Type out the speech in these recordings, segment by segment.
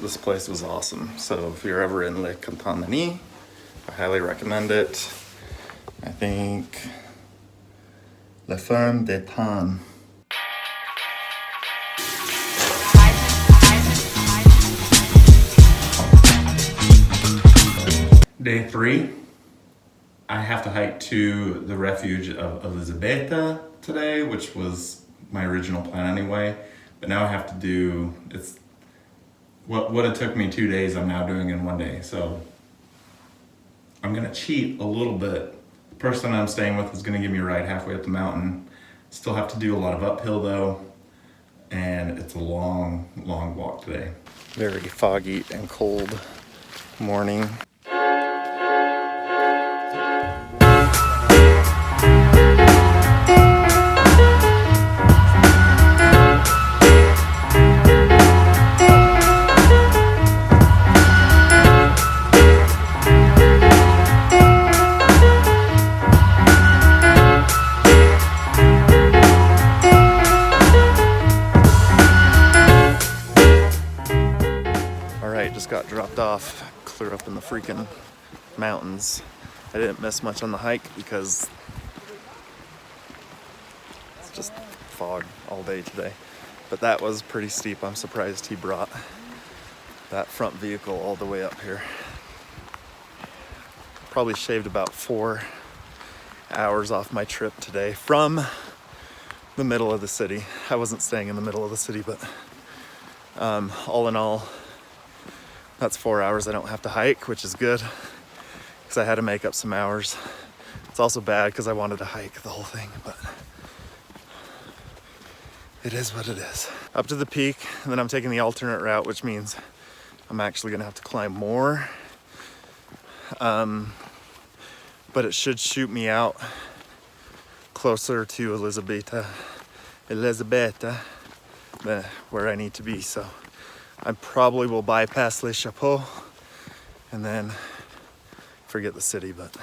this place was awesome. So if you're ever in Les Contamines, I highly recommend it. I think La Ferme des Temps. Day 3, I have to hike to the refuge of Elisabetta today, which was my original plan anyway. But now I have to do, it's what it took me 2 days, I'm now doing in 1 day. So I'm gonna cheat a little bit. The person I'm staying with is gonna give me a ride halfway up the mountain. Still have to do a lot of uphill though, and it's a long, long walk today. Very foggy and cold morning. Just got dropped off clear up in the freaking mountains. I didn't miss much on the hike because it's just fog all day today. But that was pretty steep. I'm surprised he brought that front vehicle all the way up here. Probably shaved about 4 hours off my trip today from the middle of the city. I wasn't staying in the middle of the city, but all in all, that's 4 hours I don't have to hike, which is good because I had to make up some hours. It's also bad because I wanted to hike the whole thing, but it is what it is. Up to the peak, and then I'm taking the alternate route, which means I'm actually gonna have to climb more. But it should shoot me out closer to Elisabetta, than where I need to be. So I probably will bypass Les Chapeaux and then forget the city, but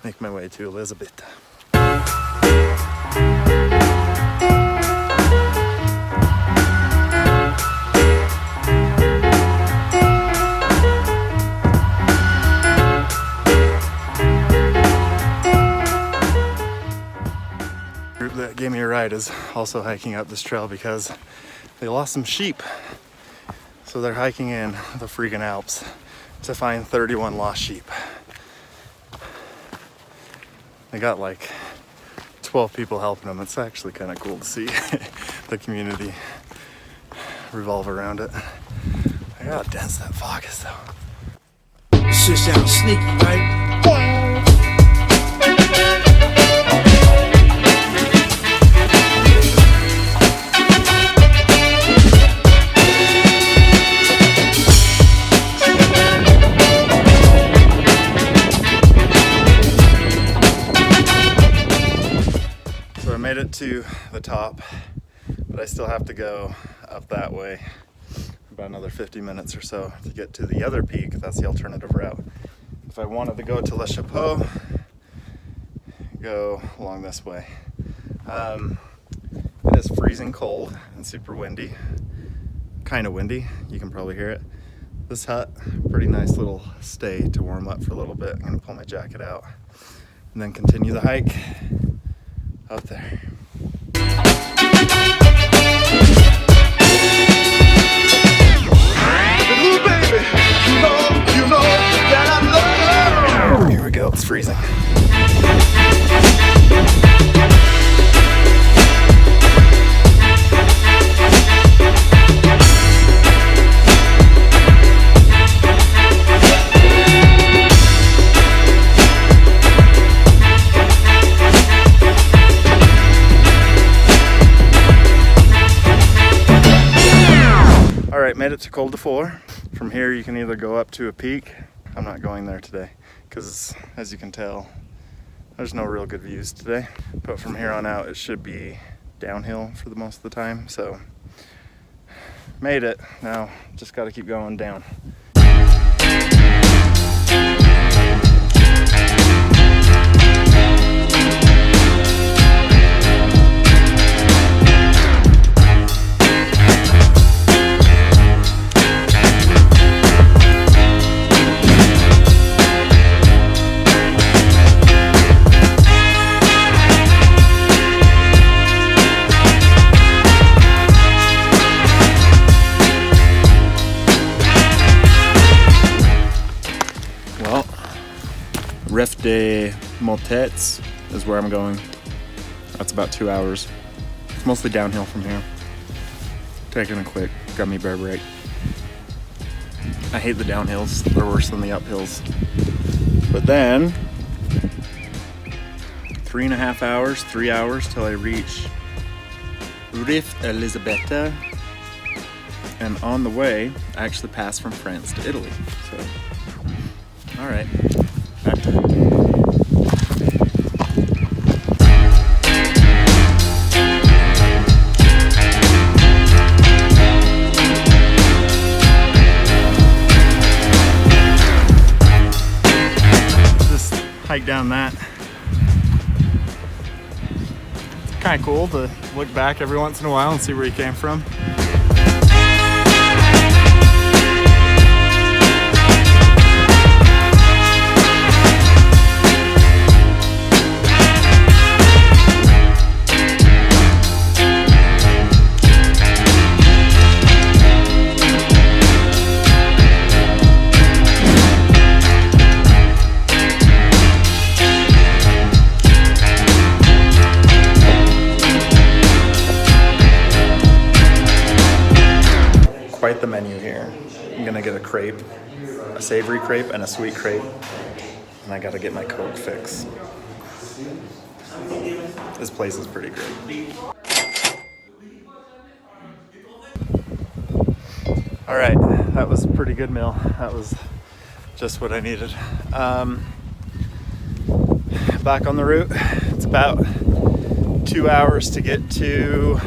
make my way to Elisabetta. The group that gave me a ride is also hiking up this trail because they lost some sheep. So they're hiking in the freaking Alps to find 31 lost sheep. They got like 12 people helping them. It's actually kind of cool to see the community revolve around it. I gotta dense that fog is though. This shit sounds sneaky, right? Made it to the top, but I still have to go up that way about another 50 minutes or so to get to the other peak. That's the alternative route. If I wanted to go to Les Chapeaux, go along this way. It is freezing cold and super windy, kind of windy, you can probably hear it. This hut, pretty nice little stay to warm up for a little bit. I'm gonna pull my jacket out and then continue the hike out there. Here we go, it's freezing. Made it to Col de Four. From here you can either go up to a peak. I'm not going there today because, as you can tell, there's no real good views today. But from here on out it should be downhill for the most of the time. So made it. Now just got to keep going down. Ref de Montets is where I'm going. That's about 2 hours. It's mostly downhill from here. Taking a quick gummy bear break. I hate the downhills. They're worse than the uphills. But then 3.5 hours, 3 hours till I reach Rift Elisabetta. And on the way, I actually pass from France to Italy. So, all right, back to it. Just hike down that. It's kind of cool to look back every once in a while and see where you came from. Quite the menu here. I'm gonna get a crepe, a savory crepe and a sweet crepe, and I gotta get my Coke fix. This place is pretty great. All right, that was a pretty good meal. That was just what I needed. Back on the route. It's about 2 hours to get to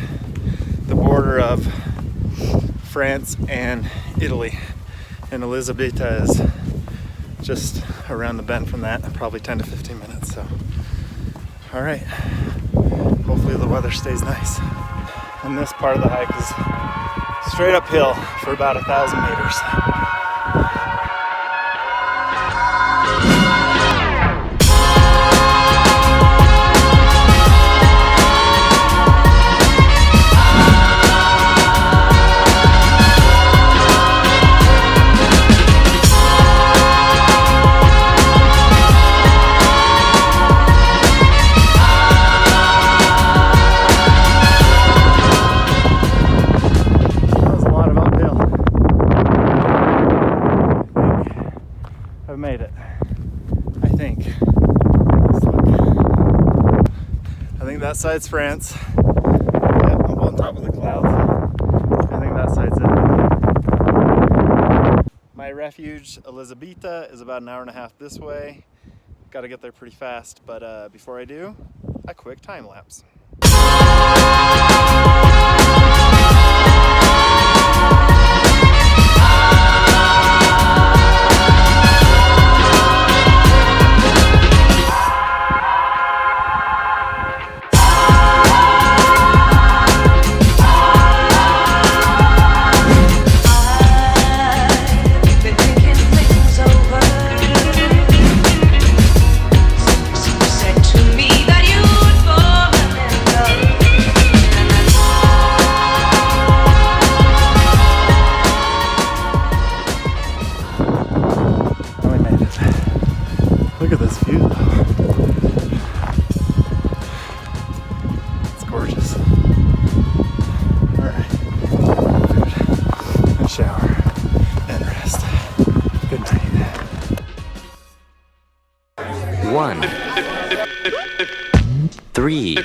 the border of France and Italy, and Elisabetta is just around the bend from that, probably 10 to 15 minutes. So, all right, hopefully the weather stays nice. And this part of the hike is straight uphill for about 1,000 meters. I've made it, I think. Let's look. I think that side's France. Yep, I'm on top of the clouds. I think that side's it. My refuge, Elisabetta, is about 1.5 hours this way. Got to get there pretty fast, but before I do, a quick time lapse. Look at this view though. It's gorgeous. Alright. Food and shower and rest. Good night. 1, 3,